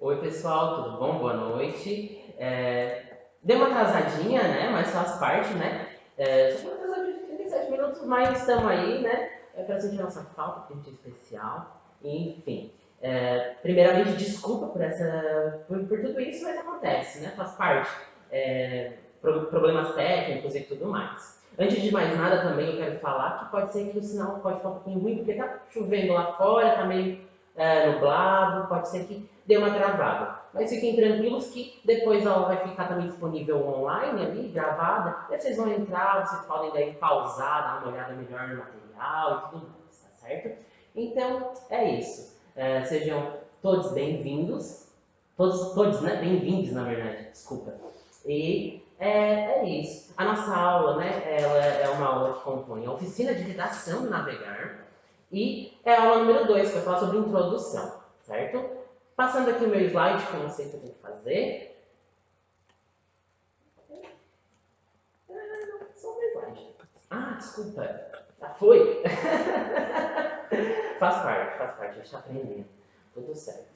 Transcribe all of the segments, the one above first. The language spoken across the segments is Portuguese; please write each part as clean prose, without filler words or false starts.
Oi pessoal, tudo bom? Boa noite. Deu uma atrasadinha, né? Mas faz parte, né? Só foi uma atrasadinha de 37 minutos, mas estamos aí, né? Para sentir a nossa falta, porque a gente é especial. Enfim. Primeiramente, desculpa por tudo isso, mas acontece, né? Faz parte. Problemas técnicos e tudo mais. Antes de mais nada, também eu quero falar que pode ser que o sinal pode ficar um pouquinho ruim, porque tá chovendo lá fora, tá meio nublado, pode ser que dê uma travada. Mas fiquem tranquilos que depois ela vai ficar também disponível online ali, gravada. E vocês vão entrar, vocês podem daí pausar, dar uma olhada melhor no material e tudo mais, tá certo? Então, é isso. Sejam todos bem-vindos. Todos, né? Bem-vindos, na verdade, desculpa. E é isso. A nossa aula, né? Ela é uma aula que compõe a oficina de redação do Navegar e é a aula número 2, que vai falar sobre introdução, certo? Passando aqui o meu slide, que eu não sei o que eu tenho que fazer. Não, só o meu slide. Desculpa. Já foi? faz parte, a gente está aprendendo. Tudo certo.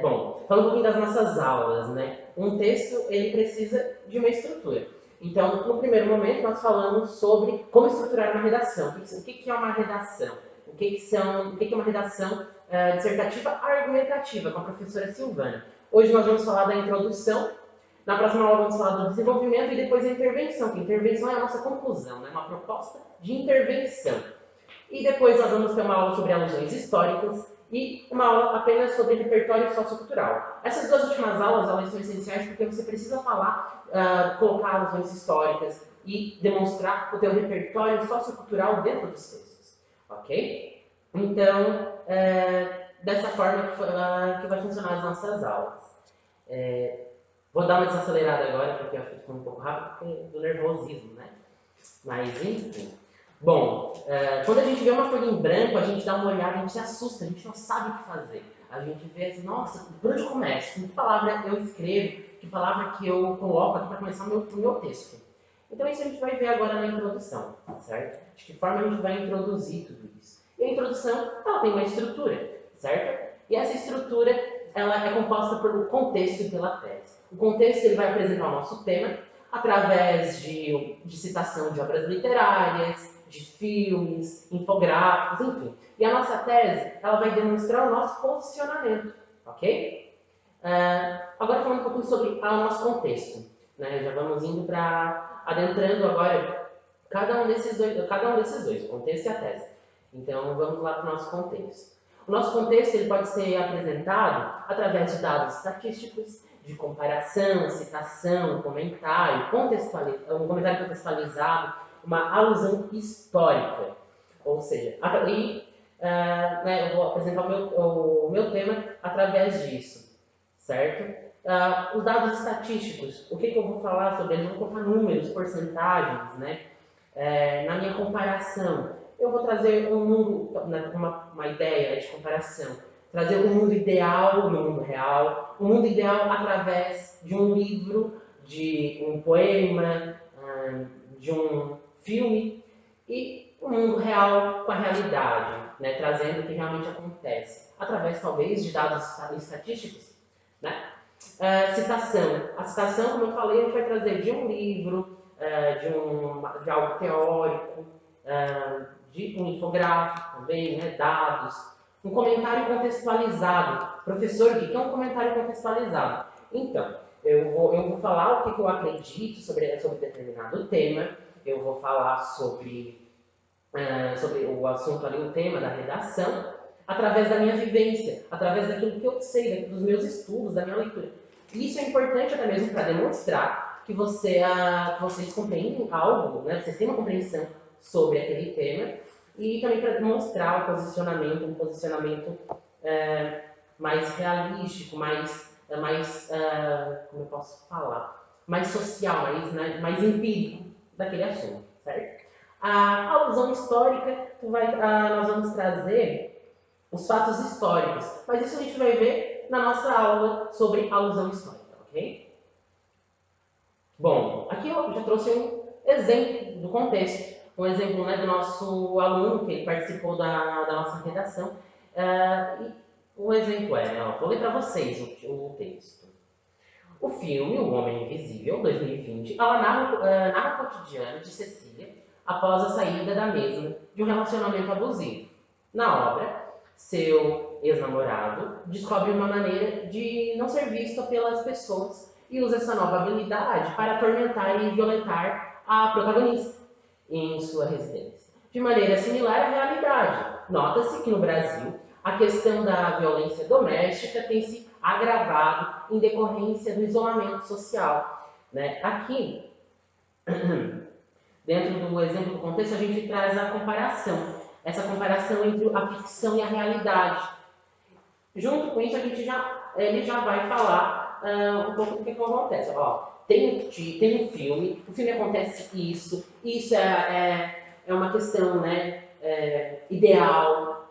Bom, falando um pouquinho das nossas aulas, né? Um texto, ele precisa de uma estrutura. Então, no primeiro momento, nós falamos sobre como estruturar uma redação. O que é uma redação? O que é uma redação dissertativa argumentativa, com a professora Silvana. Hoje nós vamos falar da introdução, na próxima aula vamos falar do desenvolvimento e depois da intervenção, que a intervenção é a nossa conclusão, né? Uma proposta de intervenção. E depois nós vamos ter uma aula sobre alusões históricas e uma aula apenas sobre repertório sociocultural. Essas duas últimas aulas, elas são essenciais porque você precisa falar, colocar alusões históricas e demonstrar o teu repertório sociocultural dentro dos textos, ok? Então, dessa forma que vai funcionar as nossas aulas. Vou dar uma desacelerada agora, porque eu acho que estou um pouco rápido, porque do nervosismo, né? Mas, enfim. Bom, quando a gente vê uma folha em branco, a gente dá uma olhada, a gente se assusta, a gente não sabe o que fazer. A gente vê assim, nossa, por onde eu começo? Que palavra eu escrevo? Que palavra que eu coloco aqui para começar o meu texto? Então isso a gente vai ver agora na introdução, certo? De que forma a gente vai introduzir tudo isso. E a introdução, ela tem uma estrutura, certo? E essa estrutura, ela é composta pelo contexto e pela tese. O contexto, ele vai apresentar o nosso tema através de citação de obras literárias, de filmes, infográficos, enfim. E a nossa tese, ela vai demonstrar o nosso posicionamento, ok? Agora falando um pouquinho sobre o nosso contexto, né? Já vamos indo para adentrando agora cada um desses dois, o contexto e a tese. Então vamos lá para o nosso contexto. O nosso contexto ele pode ser apresentado através de dados estatísticos, de comparação, citação, comentário, um comentário contextualizado, uma alusão histórica. Ou seja, eu vou apresentar o meu tema através disso, certo? Os dados estatísticos, o que eu vou falar sobre eles? Eu vou colocar números, porcentagens, né? Na minha comparação, eu vou trazer um mundo, uma ideia de comparação, trazer um mundo ideal no mundo real, um mundo ideal através de um livro, de um poema, de um filme, e o mundo real com a realidade, né, trazendo o que realmente acontece, através talvez de dados estatísticos, né? Citação. A citação, como eu falei, a gente vai trazer de um livro, de algo teórico, de um infográfico também, né, dados. Um comentário contextualizado. Professor, o que é um comentário contextualizado? Então, eu vou falar o que eu acredito sobre determinado tema, eu vou falar sobre o assunto ali, o tema da redação, através da minha vivência, através daquilo que eu sei, dos meus estudos, da minha leitura. E isso é importante até mesmo para demonstrar que vocês compreendem algo, né? Vocês têm uma compreensão sobre aquele tema, e também para demonstrar um posicionamento mais realístico, como eu posso falar, mais social, mais empírico daquele assunto, certo? A alusão histórica, nós vamos trazer os fatos históricos, mas isso a gente vai ver na nossa aula sobre alusão histórica, ok? Bom, aqui eu já trouxe um exemplo do contexto, um exemplo, né, do nosso aluno que ele participou da nossa redação. O exemplo é, ó, vou ler para vocês o texto. O filme O Homem Invisível, 2020, ela narra o cotidiano de Cecília após a saída da mesma de um relacionamento abusivo. Na obra, seu ex-namorado descobre uma maneira de não ser visto pelas pessoas e usa essa nova habilidade para atormentar e violentar a protagonista em sua residência. De maneira similar à realidade, nota-se que no Brasil a questão da violência doméstica tem se agravado em decorrência do isolamento social, né? Aqui, dentro do exemplo do contexto, a gente traz a comparação, essa comparação entre a ficção e a realidade. Junto com isso, ele já vai falar um pouco do que acontece. Ó, tem um filme, o filme acontece isso é uma questão, né, ideal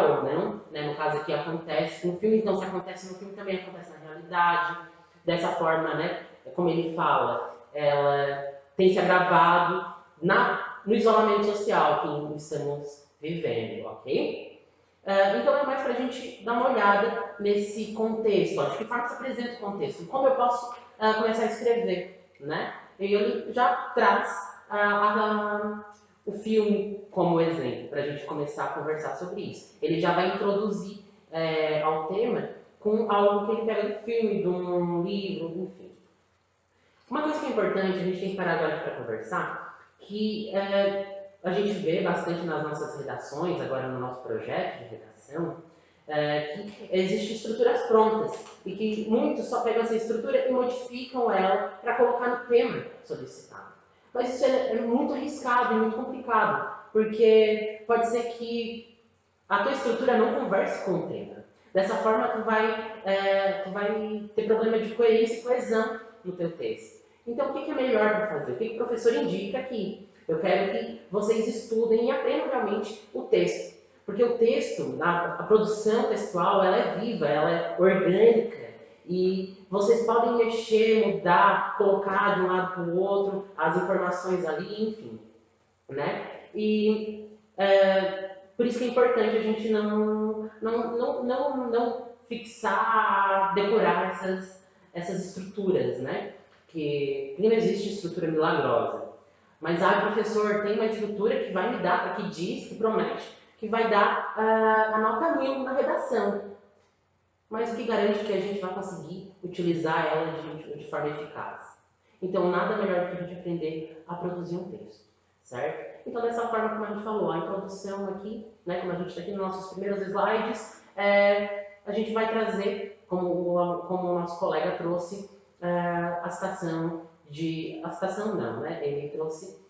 ou não, né, no caso aqui acontece no filme, então se acontece no filme também acontece na realidade, dessa forma, né, como ele fala, ela tem se agravado no isolamento social que estamos vivendo, ok? Então é mais para a gente dar uma olhada nesse contexto, ó, de que forma se apresenta o contexto, como eu posso começar a escrever, né? E ele já traz o filme como exemplo, para a gente começar a conversar sobre isso. Ele já vai introduzir ao tema com algo que ele pega do filme, de um livro, enfim. Uma coisa que é importante, a gente tem que parar agora para conversar, que a gente vê bastante nas nossas redações, agora no nosso projeto de redação, que existem estruturas prontas e que muitos só pegam essa estrutura e modificam ela para colocar no tema solicitado. Mas isso é muito arriscado e muito complicado, porque pode ser que a tua estrutura não converse com o tema. Dessa forma, tu vai ter problema de coerência e coesão no teu texto. Então, o que é melhor para fazer? O que o professor indica aqui? Eu quero que vocês estudem e aprendam realmente o texto. Porque o texto, a produção textual, ela é viva, ela é orgânica. E vocês podem mexer, mudar, colocar de um lado para o outro, as informações ali, enfim. Né? E por isso que é importante a gente não fixar, decorar essas estruturas, né? Que não existe estrutura milagrosa. Mas, professor, tem uma estrutura que vai me dar, que diz, que promete, que vai dar a nota 1000 na redação. Mas o que garante que a gente vai conseguir utilizar ela de forma eficaz? Então, nada melhor do que a gente aprender a produzir um texto, certo? Então, dessa forma, como a gente falou, a introdução aqui, né, como a gente está aqui nos nossos primeiros slides, a gente vai trazer, como o nosso colega trouxe, a citação não, né? Ele trouxe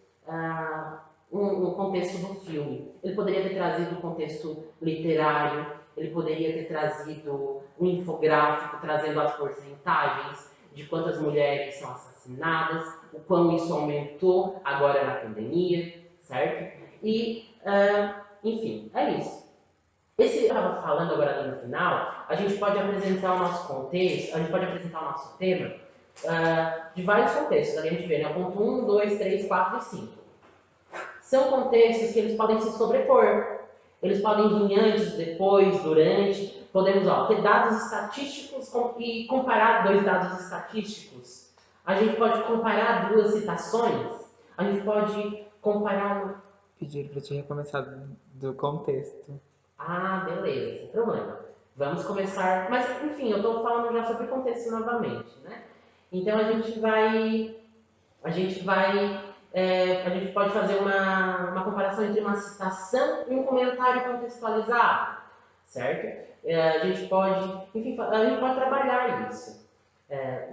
um contexto do filme. Ele poderia ter trazido o contexto literário, ele poderia ter trazido um infográfico trazendo as porcentagens de quantas mulheres são assassinadas, o quão isso aumentou agora na pandemia, certo? E, enfim, é isso. Esse que eu estava falando agora ali no final, a gente pode apresentar o nosso contexto, a gente pode apresentar o nosso tema de vários contextos. Ali a gente vê, né? Ponto 1, 2, 3, 4 e 5. São contextos que eles podem se sobrepor. Eles podem vir antes, depois, durante. Podemos ter dados estatísticos e comparar dois dados estatísticos. A gente pode comparar duas citações. A gente pode comparar... Pedir para te recomeçar do contexto. Beleza, sem problema. Vamos começar... Mas, enfim, eu estou falando já sobre contexto novamente, né? Então, a gente pode fazer uma comparação entre uma citação e um comentário contextualizado, certo? A gente pode trabalhar isso.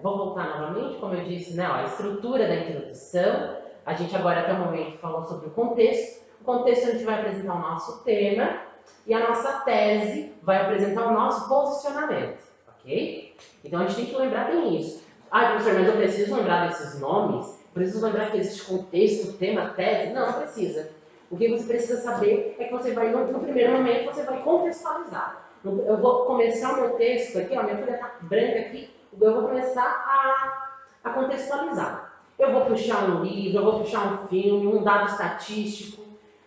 Vou voltar novamente, como eu disse, né, a estrutura da introdução. A gente agora até o momento falou sobre o contexto. O contexto a gente vai apresentar o nosso tema e a nossa tese vai apresentar o nosso posicionamento, ok? Então a gente tem que lembrar bem isso. Professor, mas eu preciso lembrar desses nomes? Preciso lembrar que existe contexto, tema, tese? Não precisa. O que você precisa saber é que você vai, no primeiro momento, você vai contextualizar. Eu vou começar o meu texto aqui, minha folha está branca aqui, eu vou começar a contextualizar. Eu vou puxar um livro, eu vou puxar um filme, um dado estatístico,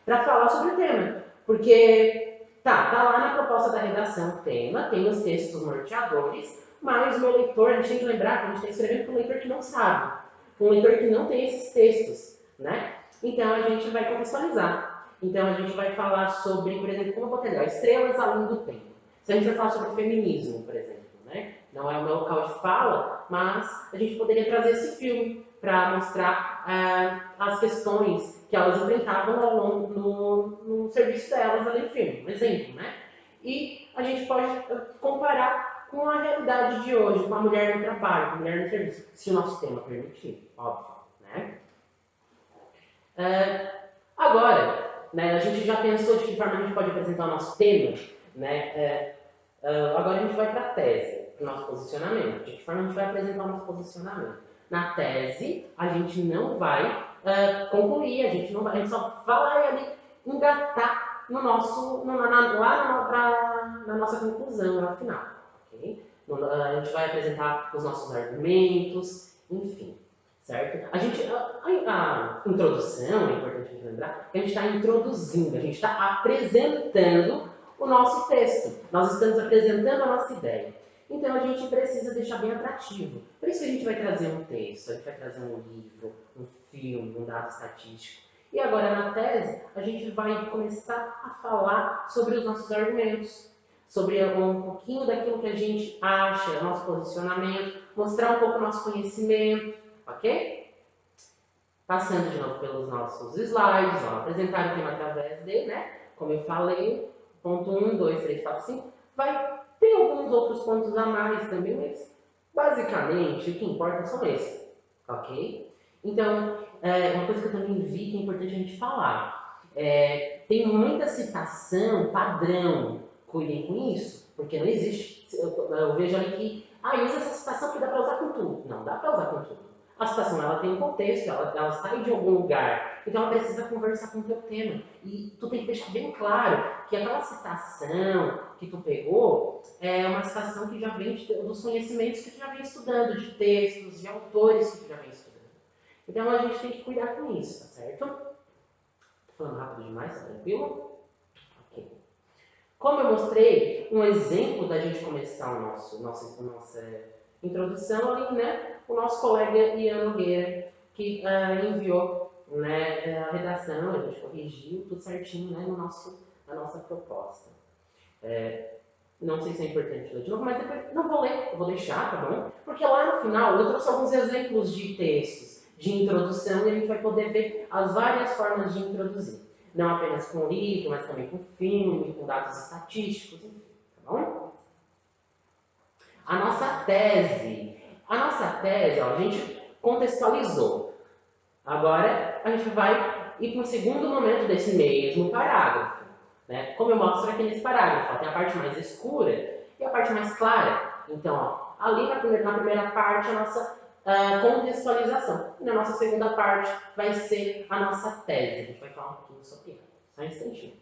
para falar sobre o tema. Porque tá lá na proposta da redação o tema, tem os textos norteadores, mas o meu leitor, a gente tem que lembrar que a gente está escrevendo para um leitor que não sabe, um leitor que não tem esses textos, né? Então a gente vai contextualizar. Então a gente vai falar sobre, por exemplo, como eu vou pegar estrelas além do tempo. Se a gente vai falar sobre feminismo, por exemplo, né? Não é o meu local de fala, mas a gente poderia trazer esse filme para mostrar as questões que elas enfrentavam ao longo no serviço delas ali no filme, um exemplo, né? E a gente pode comparar com a realidade de hoje, com a mulher no trabalho, com a mulher no serviço, se o nosso tema permitir, óbvio, né? Agora, né, a gente já pensou de que forma a gente pode apresentar o nosso tema, né? Agora a gente vai para a tese, para o nosso posicionamento. De que forma a gente vai apresentar o nosso posicionamento? Na tese, a gente não vai concluir, a gente só vai ali engatar no nosso, na nossa conclusão, lá no final. Okay? A gente vai apresentar os nossos argumentos, enfim. Certo? A introdução, é importante a gente lembrar, que a gente está introduzindo, a gente está apresentando o nosso texto. Nós estamos apresentando a nossa ideia. Então a gente precisa deixar bem atrativo. Por isso que a gente vai trazer um texto, a gente vai trazer um livro, um filme, um dado estatístico. E agora na tese, a gente vai começar a falar sobre os nossos argumentos, sobre um pouquinho daquilo que a gente acha, nosso posicionamento, mostrar um pouco o nosso conhecimento, ok? Passando de novo pelos nossos slides, vamos apresentar o tema através de, né? Como eu falei, ponto 1, 2, 3, 4, 5. Tem alguns outros pontos a mais também, mas basicamente o que importa são esses, ok? Então, uma coisa que eu também vi que é importante a gente falar. Tem muita citação padrão, cuidem com isso, porque não existe. Eu vejo ali que, usa essa citação que dá para usar com tudo. Não dá para usar com tudo. A citação ela tem um contexto, ela sai de algum lugar, então ela precisa conversar com o teu tema. E tu tem que deixar bem claro que aquela citação que tu pegou é uma citação que já vem dos conhecimentos que tu já vem estudando, de textos, de autores que tu já vem estudando. Então a gente tem que cuidar com isso, tá certo? Tô falando rápido demais, tá tranquilo? Ok. Como eu mostrei, um exemplo da gente começar a nossa introdução ali, né? O nosso colega Ian Nogueira, que enviou, né, a redação, a gente corrigiu tudo certinho, né, na nossa proposta. Não sei se é importante ler de novo, mas depois não vou ler, eu vou deixar, tá bom? Porque lá no final eu trouxe alguns exemplos de textos de introdução e a gente vai poder ver as várias formas de introduzir. Não apenas com livro, mas também com filme, com dados estatísticos, enfim, tá bom? A nossa tese, ó, a gente contextualizou. Agora a gente vai ir para o segundo momento desse mesmo parágrafo. Né? Como eu mostro aqui nesse parágrafo, ó, tem a parte mais escura e a parte mais clara. Então, ó, ali na primeira parte a nossa contextualização. E na nossa segunda parte vai ser a nossa tese. A gente vai falar um pouquinho sobre ela. Só um instantinho.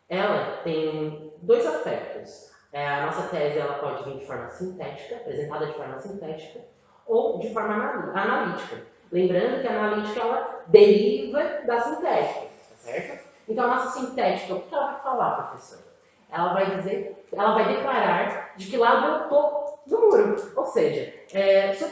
Ela tem dois aspectos. A nossa tese ela pode vir de forma sintética, apresentada de forma sintética, ou de forma analítica. Lembrando que a analítica ela deriva da sintética, tá certo? Então a nossa sintética, o que ela vai falar, professor? Ela vai declarar de que lado eu estou no muro. Ou seja, se eu